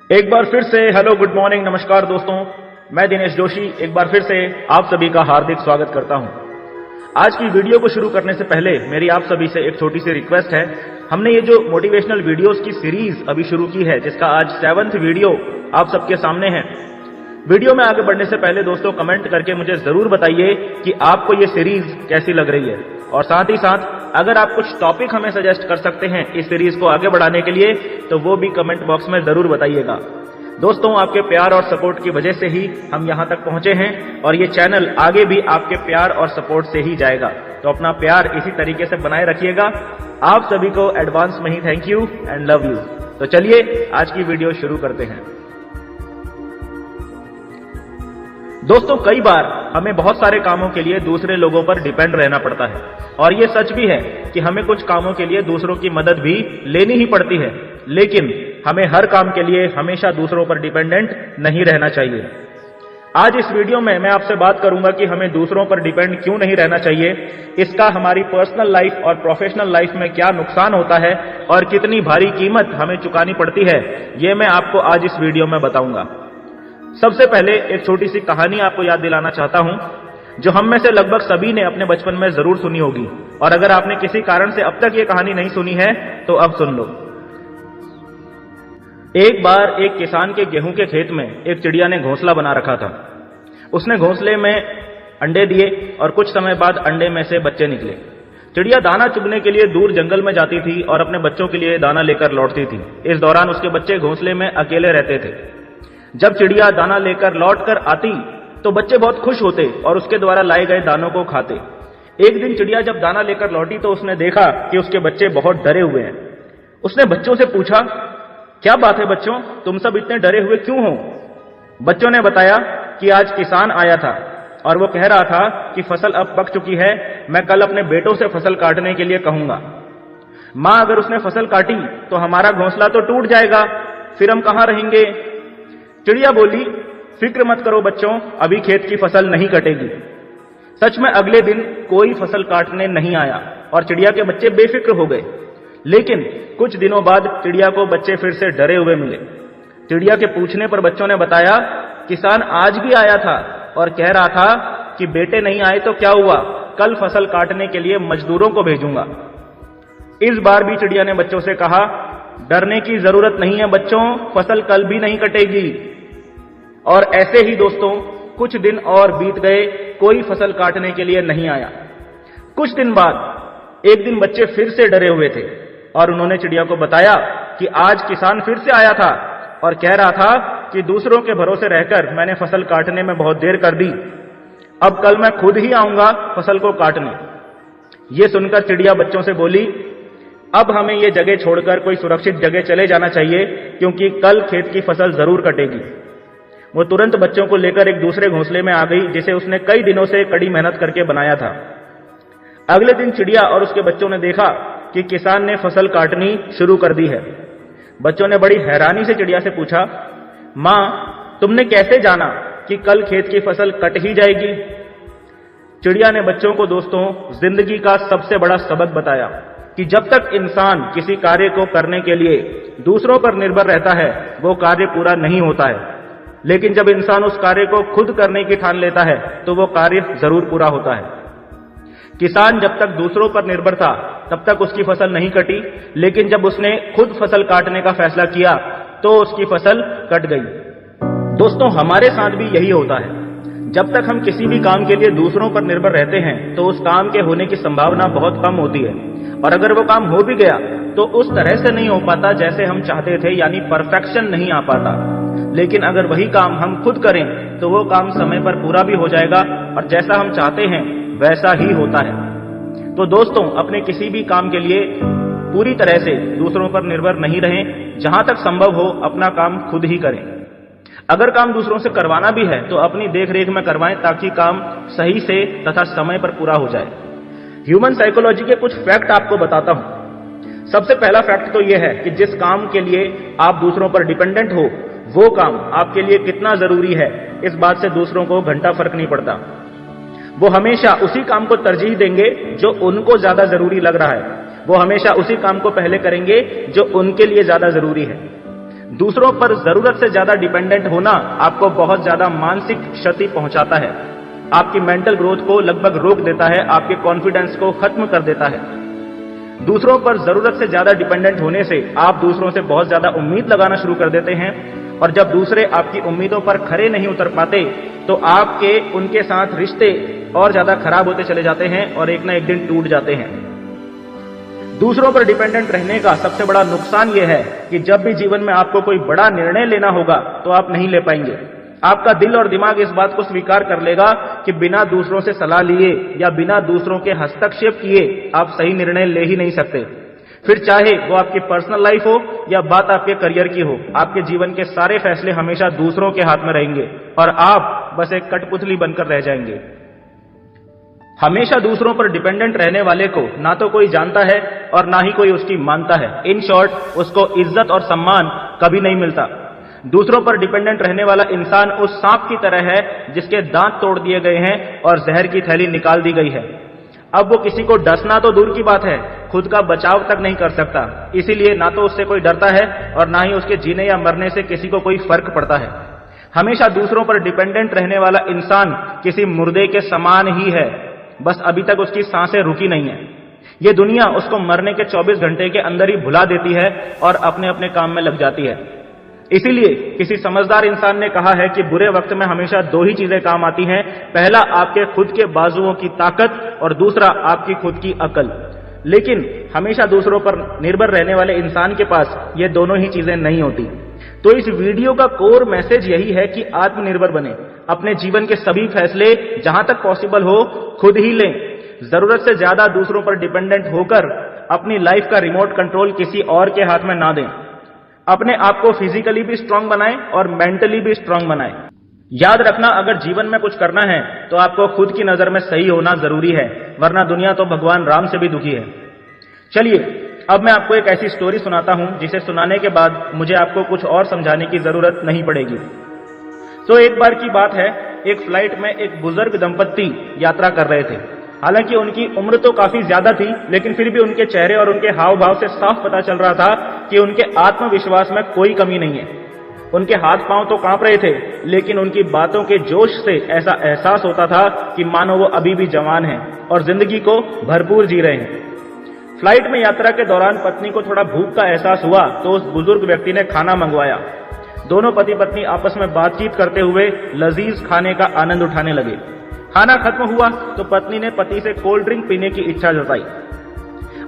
एक बार फिर से हेलो, गुड मॉर्निंग, नमस्कार दोस्तों। मैं दिनेश जोशी एक बार फिर से आप सभी का हार्दिक स्वागत करता हूं। आज की वीडियो को शुरू करने से पहले मेरी आप सभी से एक छोटी सी रिक्वेस्ट है। हमने ये जो मोटिवेशनल वीडियोस की सीरीज अभी शुरू की है, जिसका आज 7वां वीडियो आप सबके सामने है। वीडियो में आगे बढ़ने से पहले दोस्तों कमेंट करके मुझे जरूर बताइए कि आपको ये सीरीज कैसी लग रही है, और साथ ही साथ अगर आप कुछ टॉपिक हमें सजेस्ट कर सकते हैं इस सीरीज को आगे बढ़ाने के लिए, तो वो भी कमेंट बॉक्स में जरूर बताइएगा। दोस्तों, आपके प्यार और सपोर्ट की वजह से ही हम यहां तक पहुंचे हैं, और ये चैनल आगे भी आपके प्यार और सपोर्ट से ही जाएगा। तो अपना प्यार इसी तरीके से बनाए रखिएगा। आप सभी को एडवांस में ही thank you and love you. तो चलिए आज की वीडियो शुरू करते हैं। दोस्तों, कई बार हमें बहुत सारे कामों के लिए दूसरे लोगों पर डिपेंड रहना पड़ता है, और ये सच भी है कि हमें कुछ कामों के लिए दूसरों की मदद भी लेनी ही पड़ती है, लेकिन हमें हर काम के लिए हमेशा दूसरों पर डिपेंडेंट नहीं रहना चाहिए। आज इस वीडियो में मैं आपसे बात करूंगा कि हमें दूसरों पर डिपेंड क्यों नहीं रहना चाहिए, इसका हमारी पर्सनल लाइफ और प्रोफेशनल लाइफ में क्या नुकसान होता है और कितनी भारी कीमत हमें चुकानी पड़ती है, ये मैं आपको आज इस वीडियो में बताऊंगा। सबसे पहले एक छोटी सी कहानी आपको याद दिलाना चाहता हूं, जो हम में से लगभग सभी ने अपने बचपन में जरूर सुनी होगी, और अगर आपने किसी कारण से अब तक ये कहानी नहीं सुनी है तो अब सुन लो। एक बार एक किसान के गेहूं के खेत में एक चिड़िया ने घोंसला बना रखा था। उसने घोंसले में अंडे दिए और कुछ समय बाद अंडे में से बच्चे निकले। चिड़िया दाना चुगने के लिए दूर जंगल में जाती थी और अपने बच्चों के लिए दाना लेकर लौटती थी। इस दौरान उसके बच्चे घोंसले में अकेले रहते थे। जब चिड़िया दाना लेकर लौट कर आती तो बच्चे बहुत खुश होते और उसके द्वारा लाए गए दानों को खाते। एक दिन चिड़िया जब दाना लेकर लौटी तो उसने देखा कि उसके बच्चे बहुत डरे हुए हैं। उसने बच्चों से पूछा, क्या बात है बच्चों, तुम सब इतने डरे हुए क्यों हो? बच्चों ने बताया कि आज किसान आया था और वो कह रहा था कि फसल अब पक चुकी है, मैं कल अपने बेटों से फसल काटने के लिए कहूंगा। मां, अगर उसने फसल काटी तो हमारा घोंसला तो टूट जाएगा, फिर हम कहां रहेंगे? चिड़िया बोली, फिक्र मत करो बच्चों, अभी खेत की फसल नहीं कटेगी। सच में अगले दिन कोई फसल काटने नहीं आया और चिड़िया के बच्चे बेफिक्र हो गए। लेकिन कुछ दिनों बाद चिड़िया को बच्चे फिर से डरे हुए मिले। चिड़िया के पूछने पर बच्चों ने बताया, किसान आज भी आया था और कह रहा था कि बेटे नहीं आए तो क्या हुआ, कल फसल काटने के लिए मजदूरों को भेजूंगा। इस बार भी चिड़िया ने बच्चों से कहा, डरने की जरूरत नहीं है बच्चों, फसल कल भी नहीं कटेगी। और ऐसे ही दोस्तों कुछ दिन और बीत गए, कोई फसल काटने के लिए नहीं आया। कुछ दिन बाद एक दिन बच्चे फिर से डरे हुए थे और उन्होंने चिड़िया को बताया कि आज किसान फिर से आया था और कह रहा था कि दूसरों के भरोसे रहकर मैंने फसल काटने में बहुत देर कर दी, अब कल मैं खुद ही आऊंगा फसल को काटने। ये सुनकर चिड़िया बच्चों से बोली, अब हमें ये जगह छोड़कर कोई सुरक्षित जगह चले जाना चाहिए, क्योंकि कल खेत की फसल जरूर कटेगी। वो तुरंत बच्चों को लेकर एक दूसरे घोंसले में आ गई, जिसे उसने कई दिनों से कड़ी मेहनत करके बनाया था। अगले दिन चिड़िया और उसके बच्चों ने देखा कि किसान ने फसल काटनी शुरू कर दी है। बच्चों ने बड़ी हैरानी से चिड़िया से पूछा, मां, तुमने कैसे जाना कि कल खेत की फसल कट ही जाएगी? चिड़िया ने बच्चों को दोस्तों जिंदगी का सबसे बड़ा सबक बताया कि जब तक इंसान किसी कार्य को करने के लिए दूसरों पर निर्भर रहता है, वो कार्य पूरा नहीं होता है। लेकिन जब इंसान उस कार्य को खुद करने की ठान लेता है तो वो कार्य जरूर पूरा होता है। किसान जब तक दूसरों पर निर्भर था तब तक उसकी फसल नहीं कटी, लेकिन जब उसने खुद फसल काटने का फैसला किया तो उसकी फसल कट गई। दोस्तों, हमारे साथ भी यही होता है। जब तक हम किसी भी काम के लिए दूसरों पर निर्भर रहते हैं तो उस काम के होने की संभावना बहुत कम होती है, और अगर वो काम हो भी गया तो उस तरह से नहीं हो पाता जैसे हम चाहते थे, यानी परफेक्शन नहीं आ पाता। लेकिन अगर वही काम हम खुद करें तो वो काम समय पर पूरा भी हो जाएगा और जैसा हम चाहते हैं वैसा ही होता है। तो दोस्तों, अपने किसी भी काम के लिए पूरी तरह से दूसरों पर निर्भर नहीं रहें। जहां तक संभव हो अपना काम खुद ही करें। अगर काम दूसरों से करवाना भी है तो अपनी देखरेख में करवाएं, ताकि काम सही से तथा समय पर पूरा हो जाए। ह्यूमन साइकोलॉजी के कुछ फैक्ट आपको बताता हूं। सबसे पहला फैक्ट तो यह है कि जिस काम के लिए आप दूसरों पर डिपेंडेंट हो, वो काम आपके लिए कितना जरूरी है, इस बात से दूसरों को घंटा फर्क नहीं पड़ता। वो हमेशा उसी काम को तरजीह देंगे जो उनको ज्यादा जरूरी लग रहा है। वो हमेशा उसी काम को पहले करेंगे जो उनके लिए ज्यादा जरूरी है। दूसरों पर जरूरत से ज्यादा डिपेंडेंट होना आपको बहुत ज्यादा मानसिक क्षति पहुंचाता है, आपकी मेंटल ग्रोथ को लगभग रोक देता है, आपके कॉन्फिडेंस को खत्म कर देता है। दूसरों पर जरूरत से ज्यादा डिपेंडेंट होने से आप दूसरों से बहुत ज्यादा उम्मीद लगाना शुरू कर देते हैं, और जब दूसरे आपकी उम्मीदों पर खरे नहीं उतर पाते तो आपके उनके साथ रिश्ते और ज्यादा खराब होते चले जाते हैं और एक ना एक दिन टूट जाते हैं। दूसरों पर डिपेंडेंट रहने का सबसे बड़ा नुकसान यह है कि जब भी जीवन में आपको कोई बड़ा निर्णय लेना होगा तो आप नहीं ले पाएंगे। आपका दिल और दिमाग इस बात को स्वीकार कर लेगा कि बिना दूसरों से सलाह लिए या बिना दूसरों के हस्तक्षेप किए आप सही निर्णय ले ही नहीं सकते। फिर चाहे वो आपकी पर्सनल लाइफ हो या बात आपके करियर की हो, आपके जीवन के सारे फैसले हमेशा दूसरों के हाथ में रहेंगे और आप बस एक कठपुतली बनकर रह जाएंगे। हमेशा दूसरों पर डिपेंडेंट रहने वाले को ना तो कोई जानता है और ना ही कोई उसकी मानता है। इन शॉर्ट, उसको इज्जत और सम्मान कभी नहीं मिलता। दूसरों पर डिपेंडेंट रहने वाला इंसान उस सांप की तरह है जिसके दांत तोड़ दिए गए हैं और जहर की थैली निकाल दी गई है। अब वो किसी को डसना तो दूर की बात है, खुद का बचाव तक नहीं कर सकता। इसीलिए ना तो उससे कोई डरता है और ना ही उसके जीने या मरने से किसी को कोई फर्क पड़ता है। हमेशा दूसरों पर डिपेंडेंट रहने वाला इंसान किसी मुर्दे के समान ही है, बस अभी तक उसकी सांसें रुकी नहीं है। ये दुनिया उसको मरने के 24 घंटे के अंदर ही भुला देती है और अपने अपने काम में लग जाती है। इसीलिए किसी समझदार इंसान ने कहा है कि बुरे वक्त में हमेशा दो ही चीजें काम आती हैं, पहला आपके खुद के बाजुओं की ताकत और दूसरा आपकी खुद की अकल। लेकिन हमेशा दूसरों पर निर्भर रहने वाले इंसान के पास ये दोनों ही चीजें नहीं होती। तो इस वीडियो का कोर मैसेज यही है कि आत्मनिर्भर बने, अपने जीवन के सभी फैसले जहां तक पॉसिबल हो खुद ही लें। जरूरत से ज्यादा दूसरों पर डिपेंडेंट होकर अपनी लाइफ का रिमोट कंट्रोल किसी और के हाथ में ना दें। अपने आप को फिजिकली भी स्ट्रांग बनाएं और मेंटली भी स्ट्रांग बनाएं। याद रखना, अगर जीवन में कुछ करना है तो आपको खुद की नजर में सही होना जरूरी है, वरना दुनिया तो भगवान राम से भी दुखी है। चलिए अब मैं आपको एक ऐसी स्टोरी सुनाता हूं जिसे सुनाने के बाद मुझे आपको कुछ और समझाने की जरूरत नहीं पड़ेगी। तो एक बार की बात है, एक फ्लाइट में एक बुजुर्ग दंपत्ति यात्रा कर रहे थे। हालांकि उनकी उम्र तो काफी ज्यादा थी, लेकिन फिर भी उनके चेहरे और उनके हाव भाव से साफ पता चल रहा था कि उनके आत्मविश्वास में कोई कमी नहीं है। उनके हाथ पांव तो कांप रहे थे, लेकिन उनकी बातों के जोश से ऐसा एहसास होता था कि मानो वो अभी भी जवान हैं और जिंदगी को भरपूर जी रहे हैं। फ्लाइट में यात्रा के दौरान पत्नी को थोड़ा भूख का एहसास हुआ तो उस बुजुर्ग व्यक्ति ने खाना मंगवाया। दोनों पति पत्नी आपस में बातचीत करते हुए लजीज खाने का आनंद उठाने लगे। खाना खत्म हुआ तो पत्नी ने पति से कोल्ड ड्रिंक पीने की इच्छा जताई।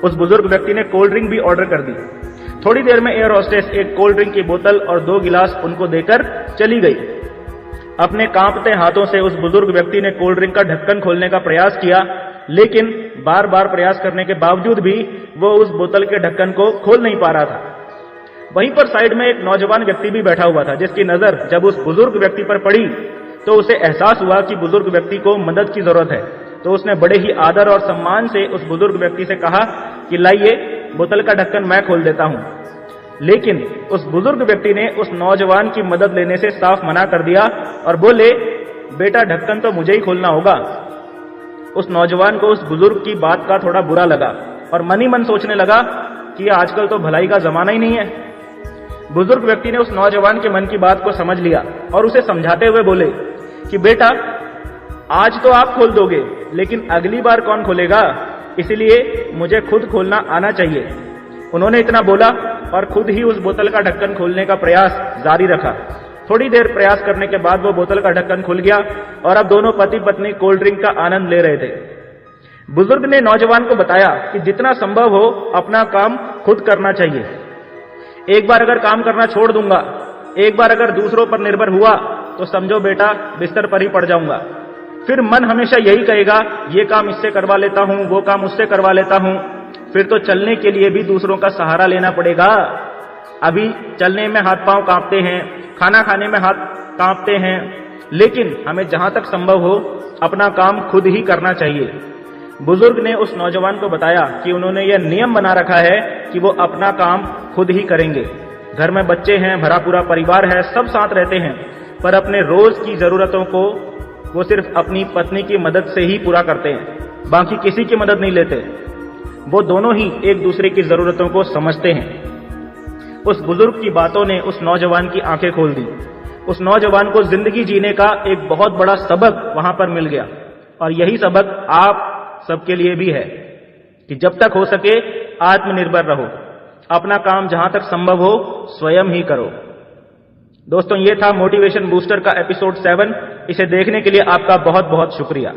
उस बुजुर्ग व्यक्ति ने कोल्ड ड्रिंक भी ऑर्डर कर दी। थोड़ी देर में एयर होस्टेस एक कोल्ड ड्रिंक की बोतल और 2 गिलास उनको देकर चली गई। अपने कांपते हाथों से उस बुजुर्ग व्यक्ति ने कोल्ड ड्रिंक का ढक्कन खोलने का प्रयास किया, लेकिन बार बार प्रयास करने के बावजूद भी वो उस बोतल के ढक्कन को खोल नहीं पा रहा था। वहीं पर साइड में एक नौजवान व्यक्ति भी बैठा हुआ था, जिसकी नजर जब उस बुजुर्ग व्यक्ति पर पड़ी तो उसे एहसास हुआ कि बुजुर्ग व्यक्ति को मदद की जरूरत है। तो उसने बड़े ही आदर और सम्मान से उस बुजुर्ग व्यक्ति से कहा कि लाइए, बोतल का ढक्कन मैं खोल देता हूं। लेकिन उस बुजुर्ग व्यक्ति ने उस नौजवान की मदद लेने से साफ मना कर दिया और बोले, बेटा ढक्कन तो मुझे ही खोलना होगा। उस नौजवान को उस बुजुर्ग की बात का थोड़ा बुरा लगा और मन ही मन सोचने लगा कि आजकल तो भलाई का जमाना ही नहीं है। बुजुर्ग व्यक्ति ने उस नौजवान के मन की बात को समझ लिया और उसे समझाते हुए बोले कि बेटा, आज तो आप खोल दोगे, लेकिन अगली बार कौन खोलेगा, इसलिए मुझे खुद खोलना आना चाहिए। उन्होंने इतना बोला और खुद ही उस बोतल का ढक्कन खोलने का प्रयास जारी रखा। थोड़ी देर प्रयास करने के बाद वो बोतल का ढक्कन खुल गया और अब दोनों पति पत्नी कोल्ड ड्रिंक का आनंद ले रहे थे। बुजुर्ग ने नौजवान को बताया कि जितना संभव हो अपना काम खुद करना चाहिए। एक बार अगर काम करना छोड़ दूंगा, एक बार अगर दूसरों पर निर्भर हुआ तो समझो बेटा बिस्तर पर ही पड़ जाऊंगा। फिर मन हमेशा यही कहेगा, ये काम इससे करवा लेता हूं, वो काम उससे करवा लेता हूं। फिर तो चलने के लिए भी दूसरों का सहारा लेना पड़ेगा। अभी चलने में हाथ पांव कांपते हैं, खाना खाने में हाथ कांपते हैं, लेकिन हमें जहां तक संभव हो अपना काम खुद ही करना चाहिए। बुजुर्ग ने उस नौजवान को बताया कि उन्होंने यह नियम बना रखा है कि वो अपना काम खुद ही करेंगे। घर में बच्चे हैं, भरा पूरा परिवार है, सब साथ रहते हैं, पर अपने रोज की जरूरतों को वो सिर्फ अपनी पत्नी की मदद से ही पूरा करते हैं, बाकी किसी की मदद नहीं लेते। वो दोनों ही एक दूसरे की जरूरतों को समझते हैं। उस बुजुर्ग की बातों ने उस नौजवान की आंखें खोल दी। उस नौजवान को जिंदगी जीने का एक बहुत बड़ा सबक वहां पर मिल गया, और यही सबक आप सबके लिए भी है कि जब तक हो सके आत्मनिर्भर रहो, अपना काम जहां तक संभव हो स्वयं ही करो। दोस्तों, ये था मोटिवेशन बूस्टर का एपिसोड 7। इसे देखने के लिए आपका बहुत बहुत शुक्रिया।